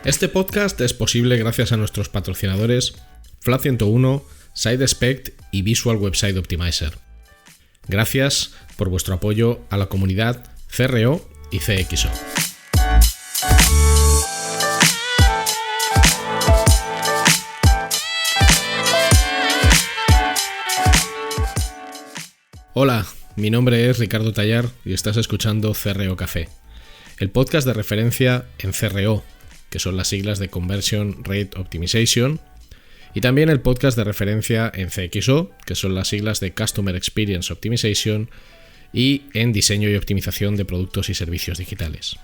Este podcast es posible gracias a nuestros patrocinadores Flat 101, SideSpect y Visual Website Optimizer. Gracias por vuestro apoyo a la comunidad CRO y CXO. Hola, mi nombre es Ricardo Tallar y estás escuchando CRO Café, el podcast de referencia en CRO, que son las siglas de Conversion Rate Optimization, y también el podcast de referencia en CXO, que son las siglas de Customer Experience Optimization, y en diseño y optimización de productos y servicios digitales.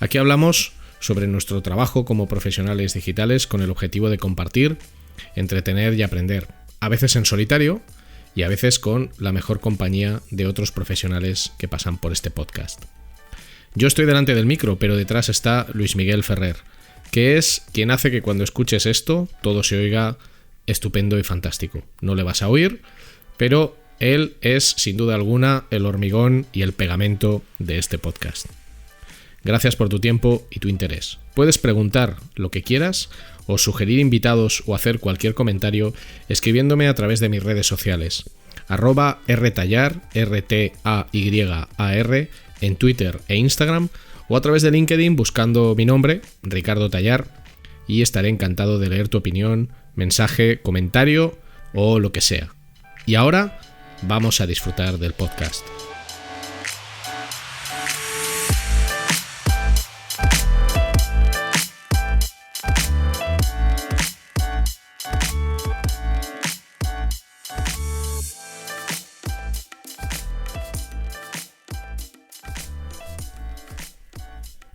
Aquí hablamos sobre nuestro trabajo como profesionales digitales con el objetivo de compartir, entretener y aprender, a veces en solitario y a veces con la mejor compañía de otros profesionales que pasan por este podcast. Yo estoy delante del micro, pero detrás está Luis Miguel Ferrer, que es quien hace que cuando escuches esto todo se oiga estupendo y fantástico. No le vas a oír, pero él es, sin duda alguna, el hormigón y el pegamento de este podcast. Gracias por tu tiempo y tu interés. Puedes preguntar lo que quieras o sugerir invitados o hacer cualquier comentario escribiéndome a través de mis redes sociales, @rtallar, RTAYAR, en Twitter e Instagram, o a través de LinkedIn buscando mi nombre, Ricardo Tallar, y estaré encantado de leer tu opinión, mensaje, comentario o lo que sea. Y ahora vamos a disfrutar del podcast.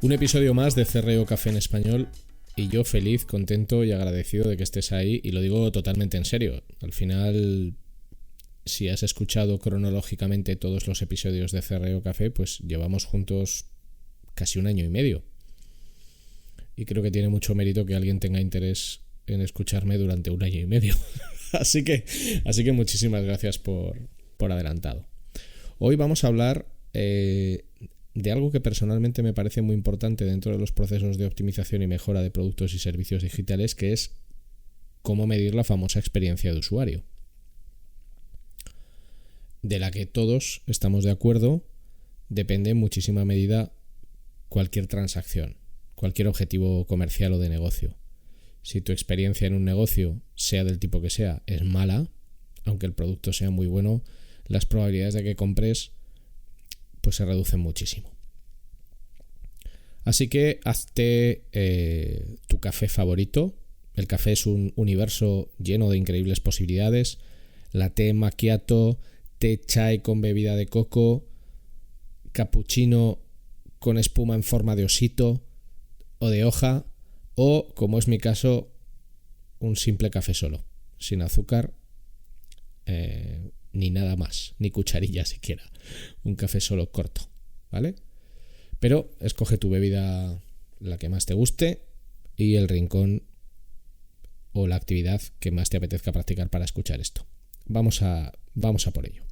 Un episodio más de CRO Café en español y yo feliz, contento y agradecido de que estés ahí, y lo digo totalmente en serio. Al final, si has escuchado cronológicamente todos los episodios de CRO Café, pues llevamos juntos casi 1 año y medio. Y creo que tiene mucho mérito que alguien tenga interés en escucharme durante 1 año y medio. Así que muchísimas gracias por adelantado. Hoy vamos a hablar de algo que personalmente me parece muy importante dentro de los procesos de optimización y mejora de productos y servicios digitales, que es cómo medir la famosa experiencia de usuario, de la que todos estamos de acuerdo depende en muchísima medida cualquier transacción, cualquier objetivo comercial o de negocio. Si tu experiencia en un negocio, sea del tipo que sea, es mala, aunque el producto sea muy bueno, las probabilidades de que compres pues se reducen muchísimo. Así que hazte tu café favorito. El café es un universo lleno de increíbles posibilidades. Latte macchiato, té chai con bebida de coco, cappuccino con espuma en forma de osito o de hoja, o, como es mi caso, un simple café solo, sin azúcar, ni nada más, ni cucharilla siquiera. Un café solo corto, ¿vale? Pero escoge tu bebida, la que más te guste, y el rincón o la actividad que más te apetezca practicar para escuchar esto. Vamos a por ello.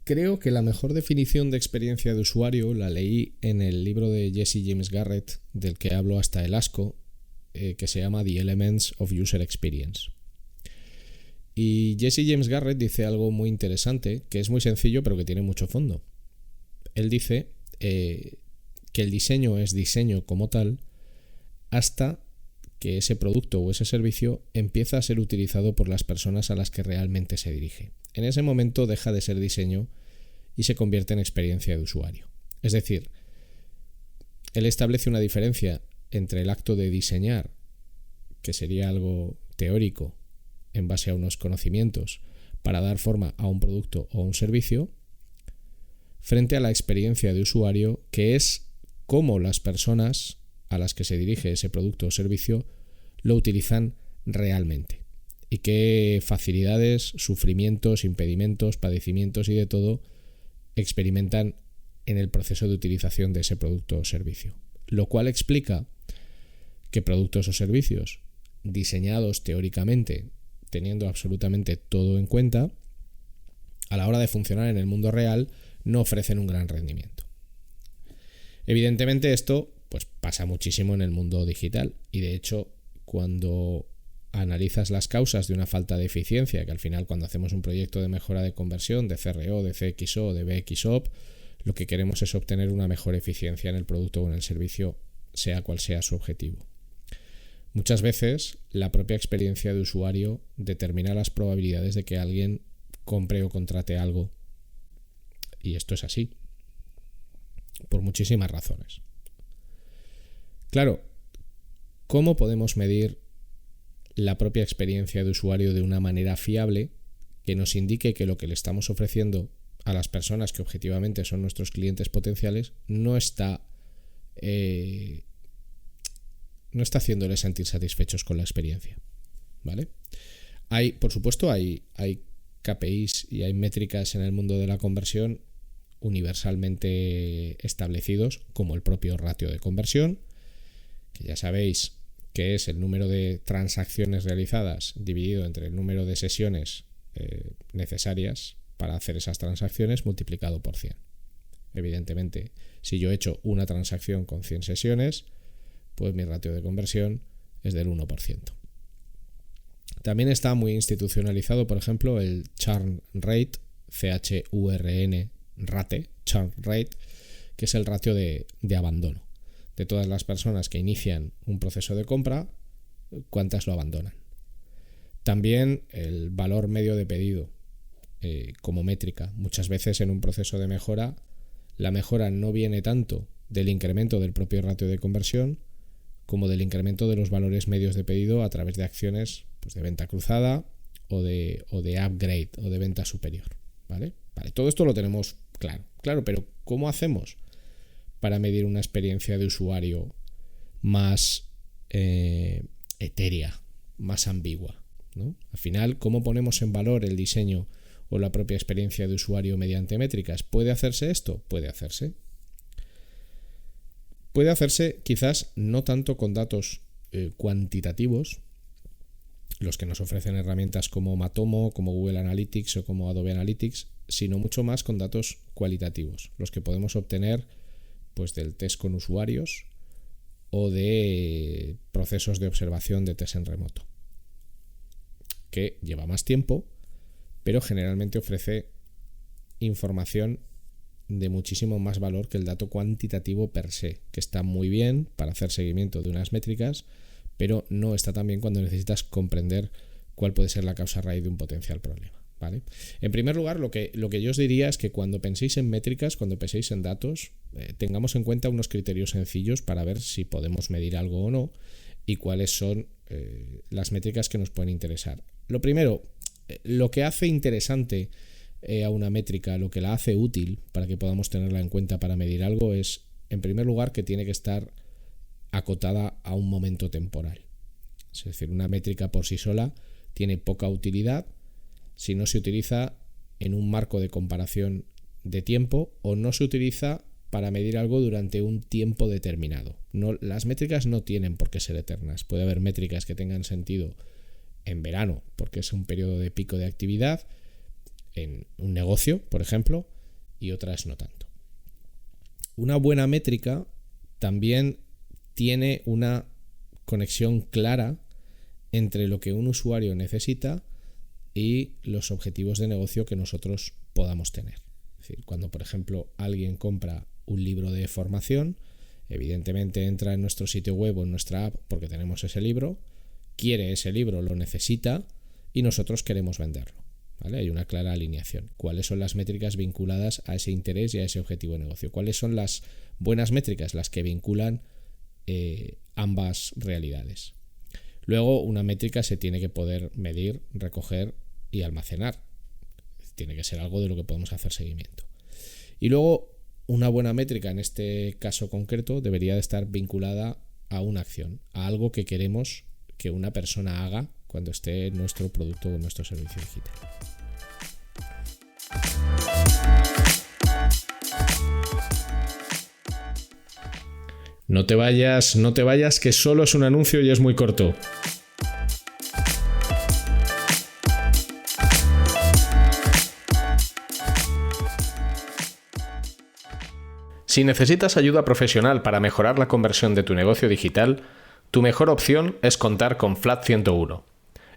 Creo que la mejor definición de experiencia de usuario la leí en el libro de Jesse James Garrett, del que hablo hasta el asco, que se llama The Elements of User Experience. Y Jesse James Garrett dice algo muy interesante, que es muy sencillo pero que tiene mucho fondo. Él dice que el diseño es diseño como tal hasta que ese producto o ese servicio empieza a ser utilizado por las personas a las que realmente se dirige. En ese momento deja de ser diseño y se convierte en experiencia de usuario. Es decir, él establece una diferencia entre el acto de diseñar, que sería algo teórico, en base a unos conocimientos para dar forma a un producto o un servicio, frente a la experiencia de usuario, que es cómo las personas a las que se dirige ese producto o servicio lo utilizan realmente y qué facilidades, sufrimientos, impedimentos, padecimientos y de todo experimentan en el proceso de utilización de ese producto o servicio. Lo cual explica que productos o servicios diseñados teóricamente teniendo absolutamente todo en cuenta, a la hora de funcionar en el mundo real no ofrecen un gran rendimiento. Evidentemente esto pues pasa muchísimo en el mundo digital y de hecho cuando analizas las causas de una falta de eficiencia, que al final cuando hacemos un proyecto de mejora de conversión, de CRO, de CXO, de BXOP, lo que queremos es obtener una mejor eficiencia en el producto o en el servicio, sea cual sea su objetivo. Muchas veces la propia experiencia de usuario determina las probabilidades de que alguien compre o contrate algo. Y esto es así, por muchísimas razones. Claro, ¿cómo podemos medir la propia experiencia de usuario de una manera fiable que nos indique que lo que le estamos ofreciendo a las personas que objetivamente son nuestros clientes potenciales no está haciéndoles sentir satisfechos con la experiencia? ¿Vale? Por supuesto, hay KPIs y hay métricas en el mundo de la conversión universalmente establecidos, como el propio ratio de conversión, que ya sabéis que es el número de transacciones realizadas dividido entre el número de sesiones necesarias para hacer esas transacciones multiplicado por 100. Evidentemente, si yo he hecho una transacción con 100 sesiones, pues mi ratio de conversión es del 1%. También está muy institucionalizado, por ejemplo, el churn rate, churn rate, que es el ratio de abandono. De todas las personas que inician un proceso de compra, ¿cuántas lo abandonan? También el valor medio de pedido como métrica. Muchas veces en un proceso de mejora, la mejora no viene tanto del incremento del propio ratio de conversión como del incremento de los valores medios de pedido a través de acciones pues, de venta cruzada o de upgrade o de venta superior. ¿Vale? Todo esto lo tenemos claro, pero ¿cómo hacemos para medir una experiencia de usuario más etérea, más ambigua, ¿no? Al final, ¿cómo ponemos en valor el diseño o la propia experiencia de usuario mediante métricas? ¿Puede hacerse esto? Puede hacerse. Puede hacerse quizás no tanto con datos cuantitativos, los que nos ofrecen herramientas como Matomo, como Google Analytics o como Adobe Analytics, sino mucho más con datos cualitativos, los que podemos obtener pues del test con usuarios o de procesos de observación de test en remoto, que lleva más tiempo, pero generalmente ofrece información de muchísimo más valor que el dato cuantitativo per se, que está muy bien para hacer seguimiento de unas métricas, pero no está tan bien cuando necesitas comprender cuál puede ser la causa raíz de un potencial problema. ¿Vale? En primer lugar, lo que yo os diría es que cuando penséis en métricas, cuando penséis en datos, tengamos en cuenta unos criterios sencillos para ver si podemos medir algo o no y cuáles son las métricas que nos pueden interesar. Lo primero, lo que hace interesante a una métrica, lo que la hace útil para que podamos tenerla en cuenta para medir algo es, en primer lugar, que tiene que estar acotada a un momento temporal. Es decir, una métrica por sí sola tiene poca utilidad si no se utiliza en un marco de comparación de tiempo o no se utiliza para medir algo durante un tiempo determinado. Las métricas no tienen por qué ser eternas. Puede haber métricas que tengan sentido en verano porque es un periodo de pico de actividad en un negocio, por ejemplo, y otras no tanto. Una buena métrica también tiene una conexión clara entre lo que un usuario necesita y los objetivos de negocio que nosotros podamos tener. Es decir, cuando por ejemplo alguien compra un libro de formación, evidentemente entra en nuestro sitio web o en nuestra app porque tenemos ese libro, quiere ese libro, lo necesita y nosotros queremos venderlo. ¿Vale? Hay una clara alineación. ¿Cuáles son las métricas vinculadas a ese interés y a ese objetivo de negocio? ¿Cuáles son las buenas métricas? Las que vinculan ambas realidades. Luego, una métrica se tiene que poder medir, recoger y almacenar. Tiene que ser algo de lo que podemos hacer seguimiento. Y luego, una buena métrica en este caso concreto debería de estar vinculada a una acción, a algo que queremos que una persona haga cuando esté en nuestro producto o en nuestro servicio digital. No te vayas, que solo es un anuncio y es muy corto. Si necesitas ayuda profesional para mejorar la conversión de tu negocio digital, tu mejor opción es contar con Flat 101.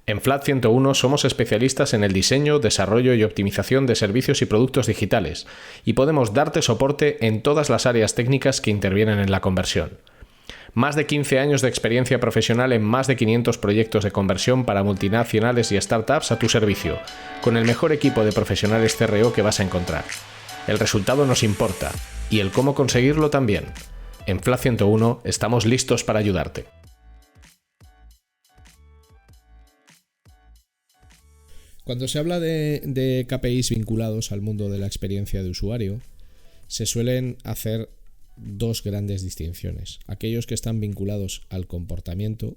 En Flat 101 somos especialistas en el diseño, desarrollo y optimización de servicios y productos digitales y podemos darte soporte en todas las áreas técnicas que intervienen en la conversión. Más de 15 años de experiencia profesional en más de 500 proyectos de conversión para multinacionales y startups a tu servicio, con el mejor equipo de profesionales CRO que vas a encontrar. El resultado nos importa y el cómo conseguirlo también. En Flat 101 estamos listos para ayudarte. Cuando se habla de KPIs vinculados al mundo de la experiencia de usuario, se suelen hacer dos grandes distinciones. Aquellos que están vinculados al comportamiento,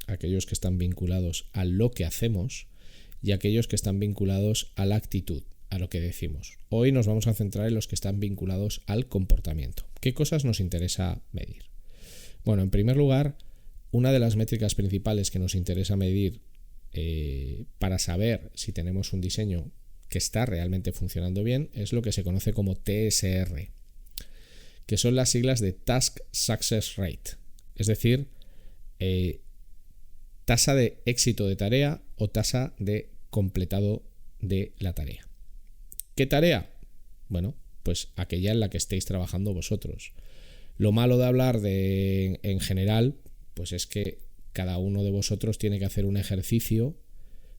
aquellos que están vinculados a lo que hacemos y aquellos que están vinculados a la actitud, a lo que decimos. Hoy nos vamos a centrar en los que están vinculados al comportamiento. ¿Qué cosas nos interesa medir? Bueno, en primer lugar, una de las métricas principales que nos interesa medir para saber si tenemos un diseño que está realmente funcionando bien es lo que se conoce como TSR, que son las siglas de Task Success Rate, es decir, tasa de éxito de tarea o tasa de completado de la tarea. ¿Qué tarea? Bueno, pues aquella en la que estéis trabajando vosotros. Lo malo de hablar en general, pues es que cada uno de vosotros tiene que hacer un ejercicio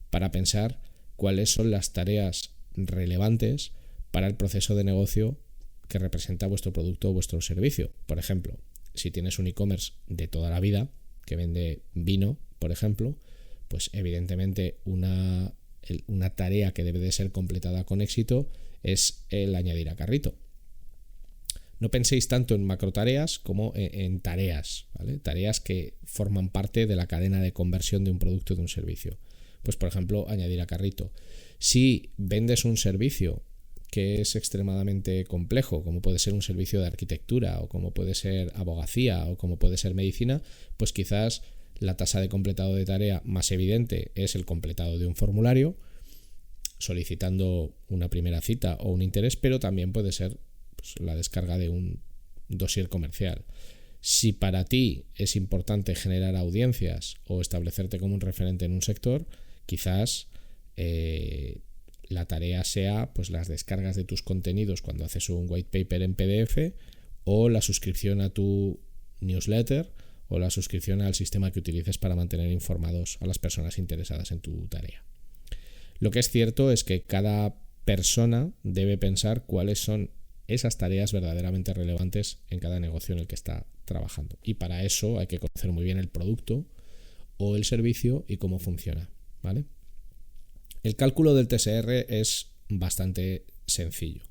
para pensar cuáles son las tareas relevantes para el proceso de negocio que representa vuestro producto o vuestro servicio. Por ejemplo, si tienes un e-commerce de toda la vida que vende vino, por ejemplo, pues evidentemente una tarea que debe de ser completada con éxito es el añadir a carrito. No penséis tanto en macrotareas como en tareas, ¿vale? Tareas que forman parte de la cadena de conversión de un producto o de un servicio. Pues, por ejemplo, añadir a carrito. Si vendes un servicio que es extremadamente complejo, como puede ser un servicio de arquitectura o como puede ser abogacía o como puede ser medicina, pues quizás la tasa de completado de tarea más evidente es el completado de un formulario solicitando una primera cita o un interés, pero también puede ser la descarga de un dossier comercial. Si para ti es importante generar audiencias o establecerte como un referente en un sector, quizás la tarea sea pues las descargas de tus contenidos cuando haces un white paper en PDF o la suscripción a tu newsletter o la suscripción al sistema que utilices para mantener informados a las personas interesadas en tu tarea. Lo que es cierto es que cada persona debe pensar cuáles son esas tareas verdaderamente relevantes en cada negocio en el que está trabajando. Y para eso hay que conocer muy bien el producto o el servicio y cómo funciona, ¿vale? El cálculo del TSR es bastante sencillo.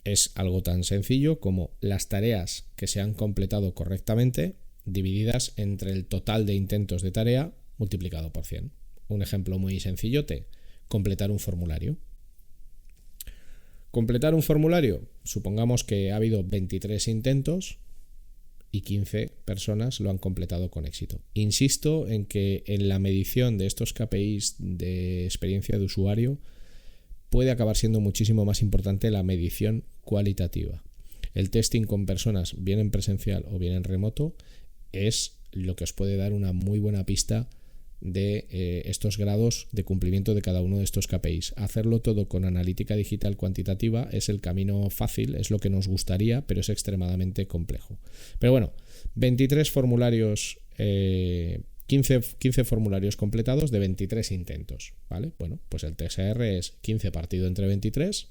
Es algo tan sencillo como las tareas que se han completado correctamente divididas entre el total de intentos de tarea multiplicado por 100. Un ejemplo muy sencillote: completar un formulario. Completar un formulario, supongamos que ha habido 23 intentos y 15 personas lo han completado con éxito. Insisto en que en la medición de estos KPIs de experiencia de usuario puede acabar siendo muchísimo más importante la medición cualitativa. El testing con personas, bien en presencial o bien en remoto, es lo que os puede dar una muy buena pista de estos grados de cumplimiento de cada uno de estos KPIs. Hacerlo todo con analítica digital cuantitativa es el camino fácil, es lo que nos gustaría, pero es extremadamente complejo. Pero bueno, 23 formularios, 15 formularios completados de 23 intentos, ¿vale? Bueno, pues el TSR es 15 partido entre 23,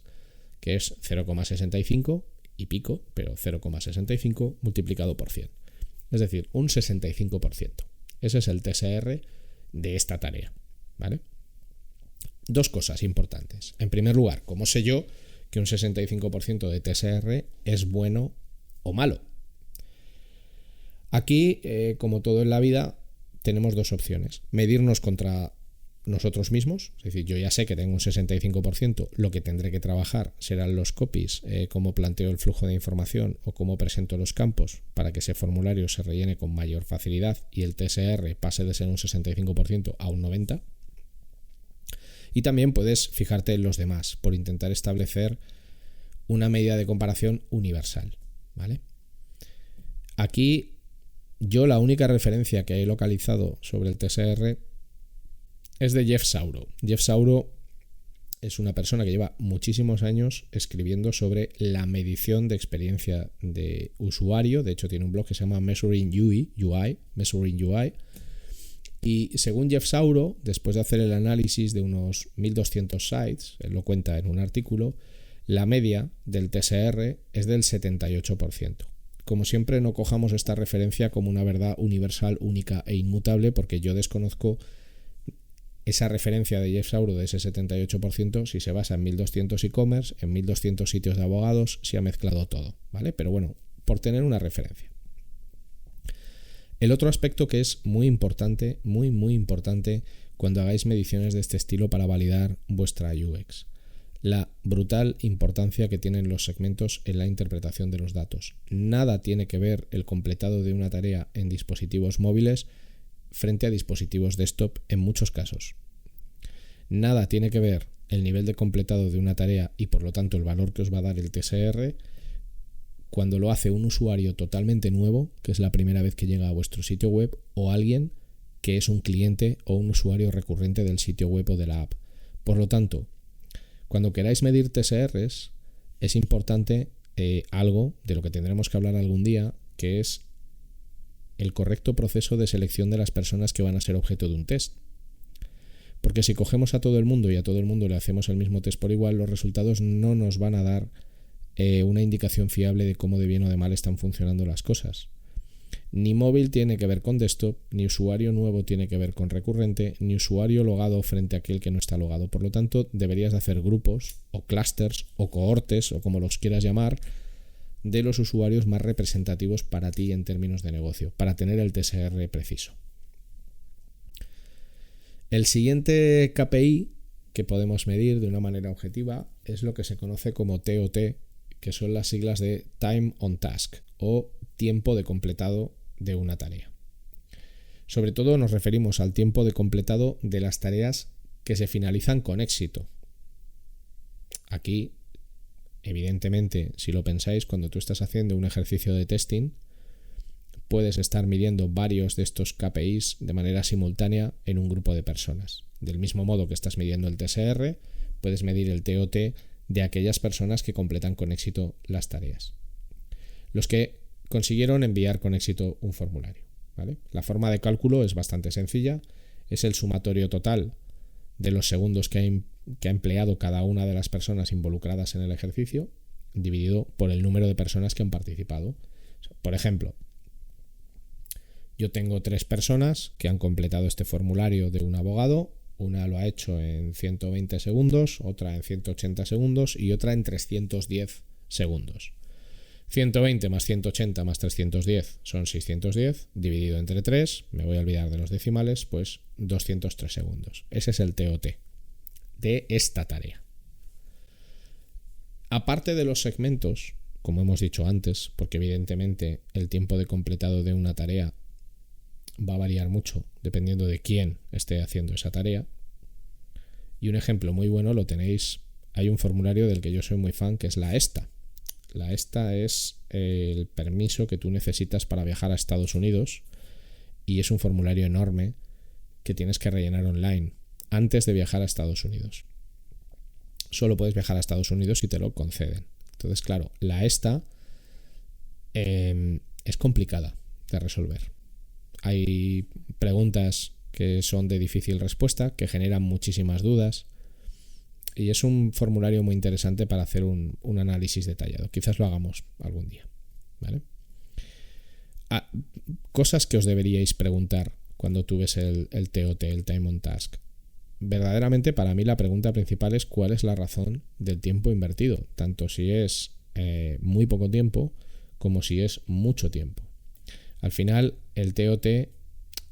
que es 0,65 y pico, pero 0,65 multiplicado por 100. Es decir, un 65%. Ese es el TSR de esta tarea, ¿vale? Dos cosas importantes. En primer lugar, ¿cómo sé yo que un 65% de TSR es bueno o malo? Aquí, como todo en la vida, tenemos dos opciones. Medirnos contra nosotros mismos, es decir, yo ya sé que tengo un 65%, lo que tendré que trabajar serán los copies, cómo planteo el flujo de información o cómo presento los campos para que ese formulario se rellene con mayor facilidad y el TSR pase de ser un 65% a un 90%. Y también puedes fijarte en los demás por intentar establecer una medida de comparación universal, ¿vale? Aquí yo la única referencia que he localizado sobre el TSR es de Jeff Sauro. Jeff Sauro es una persona que lleva muchísimos años escribiendo sobre la medición de experiencia de usuario. De hecho, tiene un blog que se llama Measuring UI, y según Jeff Sauro, después de hacer el análisis de unos 1200 sites, él lo cuenta en un artículo, la media del TSR es del 78%. Como siempre, no cojamos esta referencia como una verdad universal, única e inmutable, porque yo desconozco esa referencia de Jeff Sauro de ese 78%, si se basa en 1200 e-commerce, en 1200 sitios de abogados, si ha mezclado todo, ¿vale? Pero bueno, por tener una referencia. El otro aspecto que es muy importante, muy importante cuando hagáis mediciones de este estilo para validar vuestra UX, la brutal importancia que tienen los segmentos en la interpretación de los datos. Nada tiene que ver el completado de una tarea en dispositivos móviles frente a dispositivos desktop en muchos casos. Nada tiene que ver el nivel de completado de una tarea y por lo tanto el valor que os va a dar el TSR cuando lo hace un usuario totalmente nuevo, que es la primera vez que llega a vuestro sitio web, o alguien que es un cliente o un usuario recurrente del sitio web o de la app. Por lo tanto, cuando queráis medir TSRs, es importante algo de lo que tendremos que hablar algún día, que es el correcto proceso de selección de las personas que van a ser objeto de un test. Porque si cogemos a todo el mundo y a todo el mundo le hacemos el mismo test por igual, los resultados no nos van a dar una indicación fiable de cómo de bien o de mal están funcionando las cosas. Ni móvil tiene que ver con desktop, ni usuario nuevo tiene que ver con recurrente, ni usuario logado frente a aquel que no está logado. Por lo tanto, deberías de hacer grupos o clusters o cohortes o como los quieras llamar de los usuarios más representativos para ti en términos de negocio, para tener el TSR preciso. El siguiente KPI que podemos medir de una manera objetiva es lo que se conoce como TOT, que son las siglas de Time on Task o tiempo de completado de una tarea. Sobre todo nos referimos al tiempo de completado de las tareas que se finalizan con éxito. Aquí, evidentemente, si lo pensáis, cuando tú estás haciendo un ejercicio de testing, puedes estar midiendo varios de estos KPIs de manera simultánea en un grupo de personas. Del mismo modo que estás midiendo el TSR, puedes medir el TOT de aquellas personas que completan con éxito las tareas. Los que consiguieron enviar con éxito un formulario, ¿vale? La forma de cálculo es bastante sencilla, es el sumatorio total de los segundos que ha empleado cada una de las personas involucradas en el ejercicio, dividido por el número de personas que han participado. Por ejemplo, yo tengo 3 personas que han completado este formulario de un abogado. Una lo ha hecho en 120 segundos, otra en 180 segundos y otra en 310 segundos. 120 más 180 más 310 son 610, dividido entre 3, me voy a olvidar de los decimales, pues 203 segundos. Ese es el TOT de esta tarea. Aparte de los segmentos, como hemos dicho antes, porque evidentemente el tiempo de completado de una tarea va a variar mucho dependiendo de quién esté haciendo esa tarea. Y un ejemplo muy bueno lo tenéis, hay un formulario del que yo soy muy fan, que es la ESTA. La ESTA es el permiso que tú necesitas para viajar a Estados Unidos y es un formulario enorme que tienes que rellenar online antes de viajar a Estados Unidos. Solo puedes viajar a Estados Unidos si te lo conceden. Entonces, claro, la ESTA es complicada de resolver. Hay preguntas que son de difícil respuesta, que generan muchísimas dudas y es un formulario muy interesante para hacer un análisis detallado. Quizás lo hagamos algún día, ¿vale? Cosas que os deberíais preguntar cuando tú ves el TOT, el Time on Task. Verdaderamente para mí la pregunta principal es cuál es la razón del tiempo invertido, tanto si es muy poco tiempo como si es mucho tiempo. Al final, el TOT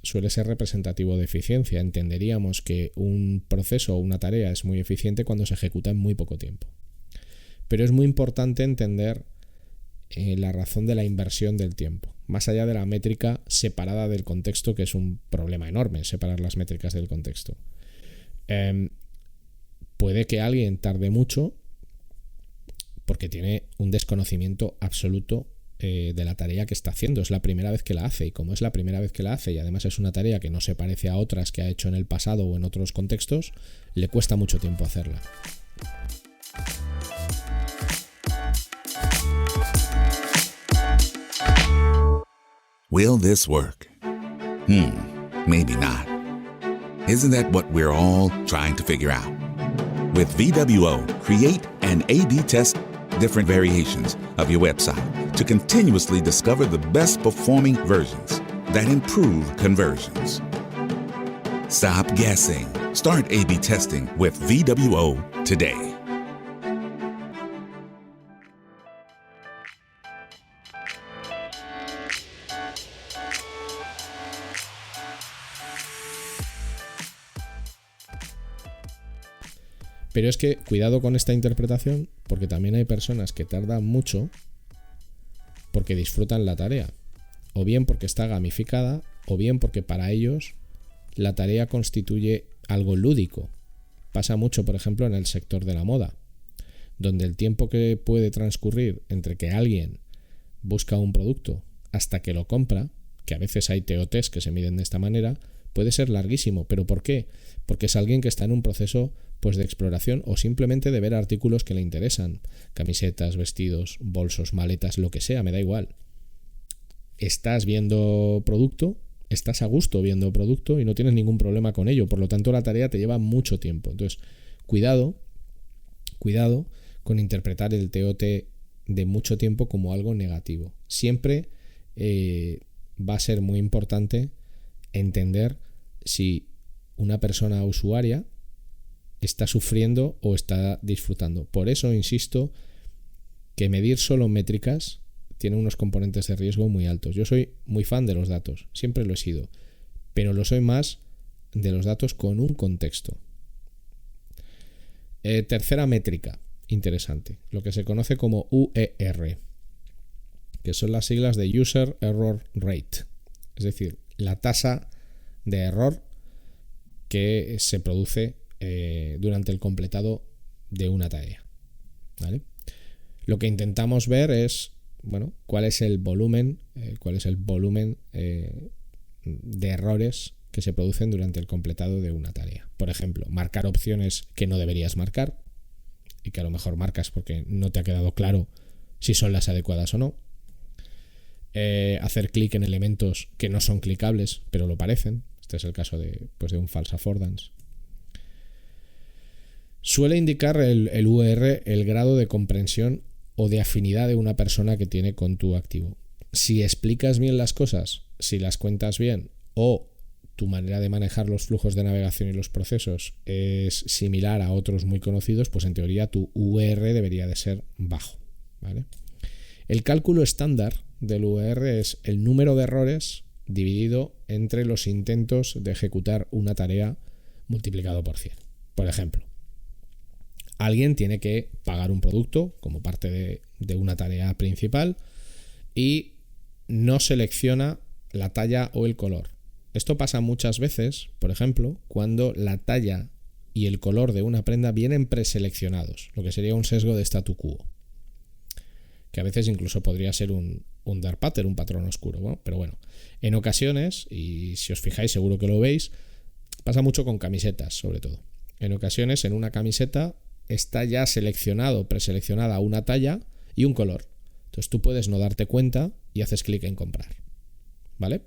suele ser representativo de eficiencia. Entenderíamos que un proceso o una tarea es muy eficiente cuando se ejecuta en muy poco tiempo. Pero es muy importante entender la razón de la inversión del tiempo, más allá de la métrica separada del contexto, que es un problema enorme, separar las métricas del contexto. Puede que alguien tarde mucho porque tiene un desconocimiento absoluto de la tarea que está haciendo. Es la primera vez que la hace, y como es la primera vez que la hace y además es una tarea que no se parece a otras que ha hecho en el pasado o en otros contextos, le cuesta mucho tiempo hacerla. Will this work? Maybe not. Isn't that what we're all trying to figure out? With VWO, create and A/B test different variations of your website to continuously discover the best performing versions that improve conversions. Stop guessing. Start A/B testing with VWO today. Pero es que cuidado con esta interpretación, porque también hay personas que tardan mucho porque disfrutan la tarea, o bien porque está gamificada, o bien porque para ellos la tarea constituye algo lúdico. Pasa mucho, por ejemplo, en el sector de la moda, donde el tiempo que puede transcurrir entre que alguien busca un producto hasta que lo compra, que a veces hay TOTs que se miden de esta manera, puede ser larguísimo. ¿Pero por qué? Porque es alguien que está en un proceso pues de exploración o simplemente de ver artículos que le interesan. Camisetas, vestidos, bolsos, maletas, lo que sea, me da igual. Estás viendo producto, estás a gusto viendo producto y no tienes ningún problema con ello. Por lo tanto, la tarea te lleva mucho tiempo. Entonces, cuidado con interpretar el TOT de mucho tiempo como algo negativo. Siempre va a ser muy importante entender si una persona usuaria está sufriendo o está disfrutando. Por eso insisto que medir solo métricas tiene unos componentes de riesgo muy altos. Yo soy muy fan de los datos, siempre lo he sido, pero lo soy más de los datos con un contexto. Tercera métrica interesante, lo que se conoce como UER, que son las siglas de User Error Rate, es decir, la tasa de error que se produce durante el completado de una tarea, ¿vale? Lo que intentamos ver es, bueno, cuál es el volumen de errores que se producen durante el completado de una tarea. Por ejemplo, marcar opciones que no deberías marcar y que a lo mejor marcas porque no te ha quedado claro si son las adecuadas o no. Hacer clic en elementos que no son clicables pero lo parecen. Este es el caso de un false affordance. Suele indicar el UR el grado de comprensión o de afinidad de una persona que tiene con tu activo. Si explicas bien las cosas, si las cuentas bien o tu manera de manejar los flujos de navegación y los procesos es similar a otros muy conocidos, pues en teoría tu UR debería de ser bajo, ¿vale? El cálculo estándar del UR es el número de errores dividido entre los intentos de ejecutar una tarea multiplicado por 100. Por ejemplo, alguien tiene que pagar un producto como parte de una tarea principal y no selecciona la talla o el color. Esto pasa muchas veces, por ejemplo, cuando la talla y el color de una prenda vienen preseleccionados, lo que sería un sesgo de statu quo, que a veces incluso podría ser un dark pattern, un patrón oscuro, ¿no? Pero bueno, en ocasiones, y si os fijáis seguro que lo veis, pasa mucho con camisetas sobre todo. En ocasiones en una camiseta está ya preseleccionada una talla y un color. Entonces tú puedes no darte cuenta y haces clic en comprar, ¿vale?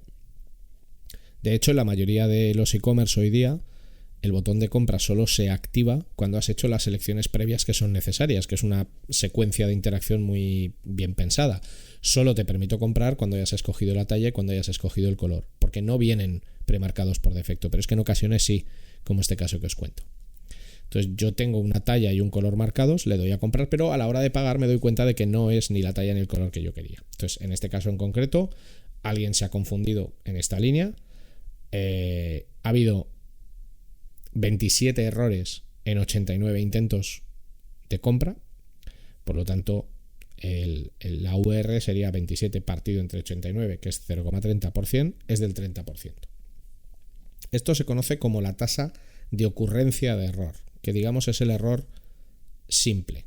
De hecho, en la mayoría de los e-commerce hoy día, el botón de compra solo se activa cuando has hecho las selecciones previas que son necesarias, que es una secuencia de interacción muy bien pensada. Solo te permito comprar cuando hayas escogido la talla y cuando hayas escogido el color, porque no vienen premarcados por defecto, pero es que en ocasiones sí, como este caso que os cuento. Entonces yo tengo una talla y un color marcados, le doy a comprar, pero a la hora de pagar me doy cuenta de que no es ni la talla ni el color que yo quería. Entonces, en este caso en concreto, alguien se ha confundido en esta línea. Ha habido 27 errores en 89 intentos de compra, por lo tanto la UR sería 27 partido entre 89, que es 0,30%, es del 30%. Esto se conoce como la tasa de ocurrencia de error, que digamos es el error simple.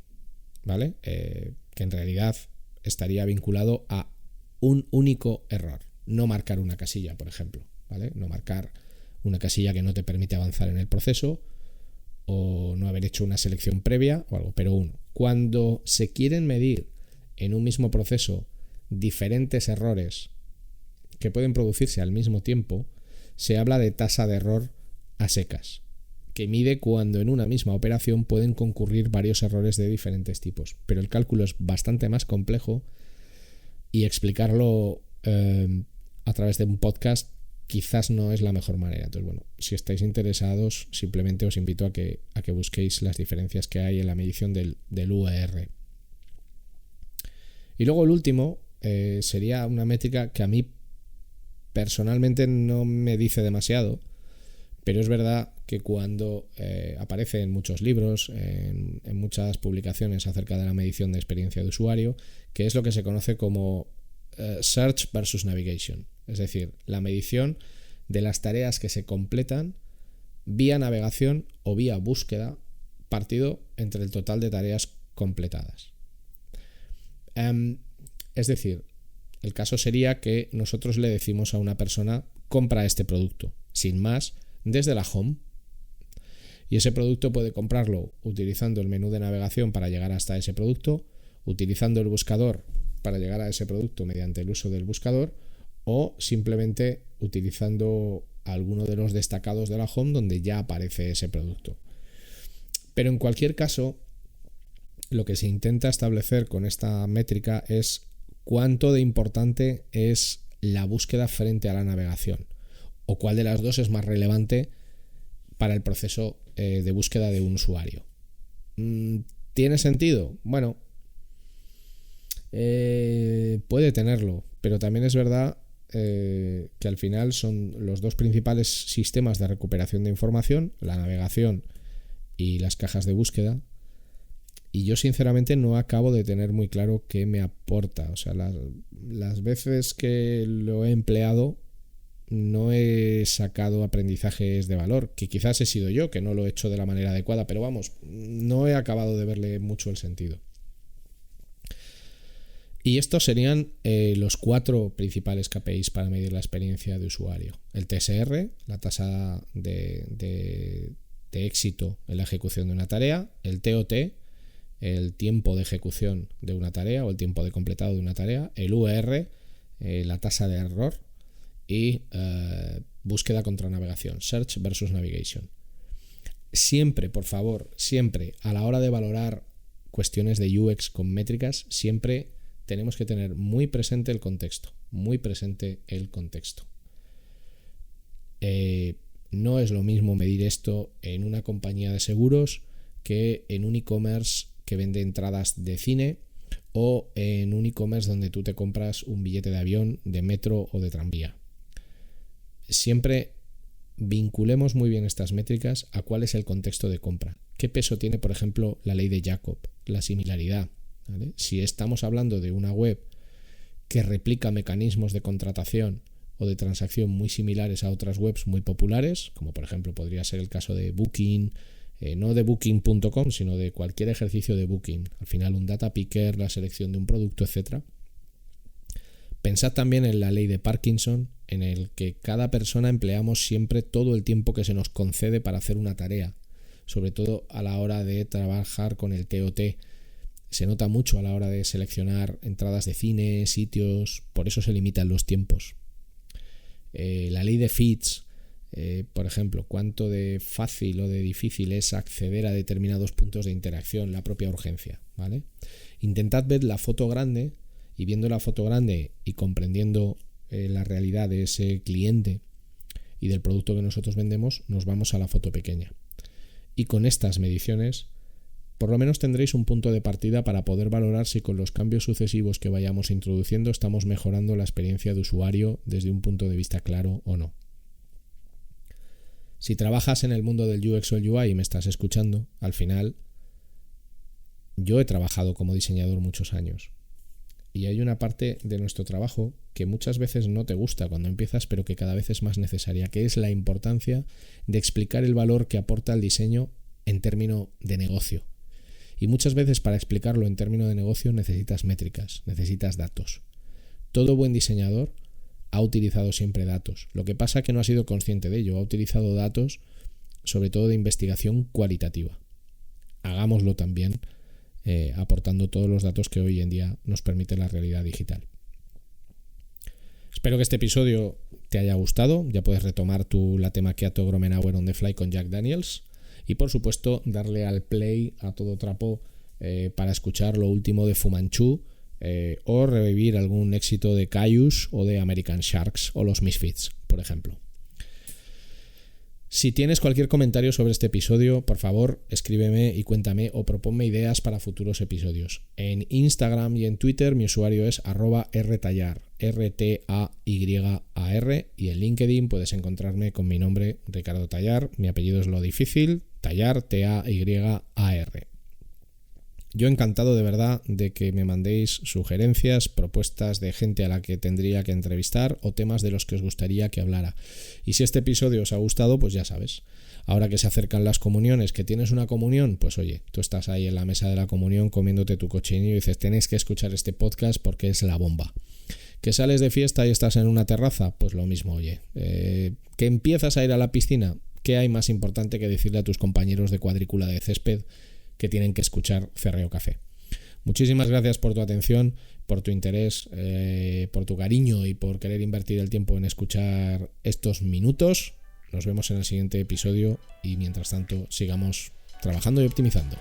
¿vale? Que en realidad estaría vinculado a un único error. No marcar una casilla, por ejemplo, ¿vale? No marcar una casilla que no te permite avanzar en el proceso, o no haber hecho una selección previa o algo, pero uno. Cuando se quieren medir en un mismo proceso diferentes errores que pueden producirse al mismo tiempo, se habla de tasa de error a secas, que mide cuando en una misma operación pueden concurrir varios errores de diferentes tipos. Pero el cálculo es bastante más complejo y explicarlo a través de un podcast quizás no es la mejor manera. Entonces, bueno, si estáis interesados, simplemente os invito a que busquéis las diferencias que hay en la medición del UER. Y luego el último sería una métrica que a mí personalmente no me dice demasiado, pero es verdad que cuando aparece en muchos libros, en muchas publicaciones acerca de la medición de experiencia de usuario, que es lo que se conoce como Search versus Navigation, es decir, la medición de las tareas que se completan vía navegación o vía búsqueda partido entre el total de tareas completadas. Es decir, el caso sería que nosotros le decimos a una persona: compra este producto, sin más, desde la home, y ese producto puede comprarlo utilizando el menú de navegación para llegar hasta ese producto, utilizando el buscador para llegar a ese producto mediante el uso del buscador, o simplemente utilizando alguno de los destacados de la home donde ya aparece ese producto. Pero en cualquier caso, lo que se intenta establecer con esta métrica es cuánto de importante es la búsqueda frente a la navegación, o cuál de las dos es más relevante para el proceso de búsqueda de un usuario. ¿Tiene sentido? Bueno, puede tenerlo, pero también es verdad que al final son los dos principales sistemas de recuperación de información, la navegación y las cajas de búsqueda, y yo sinceramente no acabo de tener muy claro qué me aporta. O sea, las veces que lo he empleado no he sacado aprendizajes de valor, que quizás he sido yo, que no lo he hecho de la manera adecuada, pero vamos, no he acabado de verle mucho el sentido. Y estos serían los 4 principales KPIs para medir la experiencia de usuario. El TSR, la tasa de éxito en la ejecución de una tarea. El TOT, el tiempo de ejecución de una tarea o el tiempo de completado de una tarea. El UR, la tasa de error. Y búsqueda contra navegación, Search versus Navigation. Siempre, por favor, siempre a la hora de valorar cuestiones de UX con métricas, siempre tenemos que tener muy presente el contexto, no es lo mismo medir esto en una compañía de seguros que en un e-commerce que vende entradas de cine, o en un e-commerce donde tú te compras un billete de avión, de metro o de tranvía. Siempre vinculemos muy bien estas métricas a cuál es el contexto de compra. ¿Qué peso tiene, por ejemplo, la ley de Jacob, la similaridad? ¿Vale? Si estamos hablando de una web que replica mecanismos de contratación o de transacción muy similares a otras webs muy populares, como por ejemplo podría ser el caso de Booking, no de Booking.com, sino de cualquier ejercicio de Booking, al final un data picker, la selección de un producto, etc. Pensad también en la ley de Parkinson, en el que cada persona empleamos siempre todo el tiempo que se nos concede para hacer una tarea, sobre todo a la hora de trabajar con el TOT. Se nota mucho a la hora de seleccionar entradas de cine, sitios, por eso se limitan los tiempos. La ley de Fitts, por ejemplo, cuánto de fácil o de difícil es acceder a determinados puntos de interacción, la propia urgencia, ¿vale? Intentad ver la foto grande, y viendo la foto grande y comprendiendo la realidad de ese cliente y del producto que nosotros vendemos, nos vamos a la foto pequeña. Y con estas mediciones, por lo menos tendréis un punto de partida para poder valorar si con los cambios sucesivos que vayamos introduciendo estamos mejorando la experiencia de usuario desde un punto de vista claro o no. Si trabajas en el mundo del UX o el UI y me estás escuchando, al final yo he trabajado como diseñador muchos años. Y hay una parte de nuestro trabajo que muchas veces no te gusta cuando empiezas, pero que cada vez es más necesaria, que es la importancia de explicar el valor que aporta el diseño en términos de negocio. Y muchas veces para explicarlo en términos de negocio necesitas métricas, necesitas datos. Todo buen diseñador ha utilizado siempre datos. Lo que pasa es que no ha sido consciente de ello. Ha utilizado datos, sobre todo de investigación cualitativa. Hagámoslo también aportando todos los datos que hoy en día nos permite la realidad digital. Espero que este episodio te haya gustado. Ya puedes retomar tu Latte Macchiato Grommenauer on the fly con Jack Daniels. Y por supuesto darle al play a todo trapo para escuchar lo último de Fu Manchu o revivir algún éxito de Caius o de American Sharks o los Misfits, por ejemplo. Si tienes cualquier comentario sobre este episodio, por favor, escríbeme y cuéntame o proponme ideas para futuros episodios. En Instagram y en Twitter mi usuario es @rtayar, RTAYAR, y en LinkedIn puedes encontrarme con mi nombre, Ricardo Tallar. Mi apellido es lo difícil, Tallar, T-A-Y-A-R. Yo encantado de verdad de que me mandéis sugerencias, propuestas de gente a la que tendría que entrevistar o temas de los que os gustaría que hablara. Y si este episodio os ha gustado, pues ya sabes. Ahora que se acercan las comuniones, que tienes una comunión, pues oye, tú estás ahí en la mesa de la comunión comiéndote tu cochinillo y dices, tenéis que escuchar este podcast porque es la bomba. Que sales de fiesta y estás en una terraza, pues lo mismo, oye. Que empiezas a ir a la piscina, ¿qué hay más importante que decirle a tus compañeros de cuadrícula de césped que tienen que escuchar Ferreo Café? Muchísimas gracias por tu atención, por tu interés, por tu cariño y por querer invertir el tiempo en escuchar estos minutos. Nos vemos en el siguiente episodio y mientras tanto sigamos trabajando y optimizando.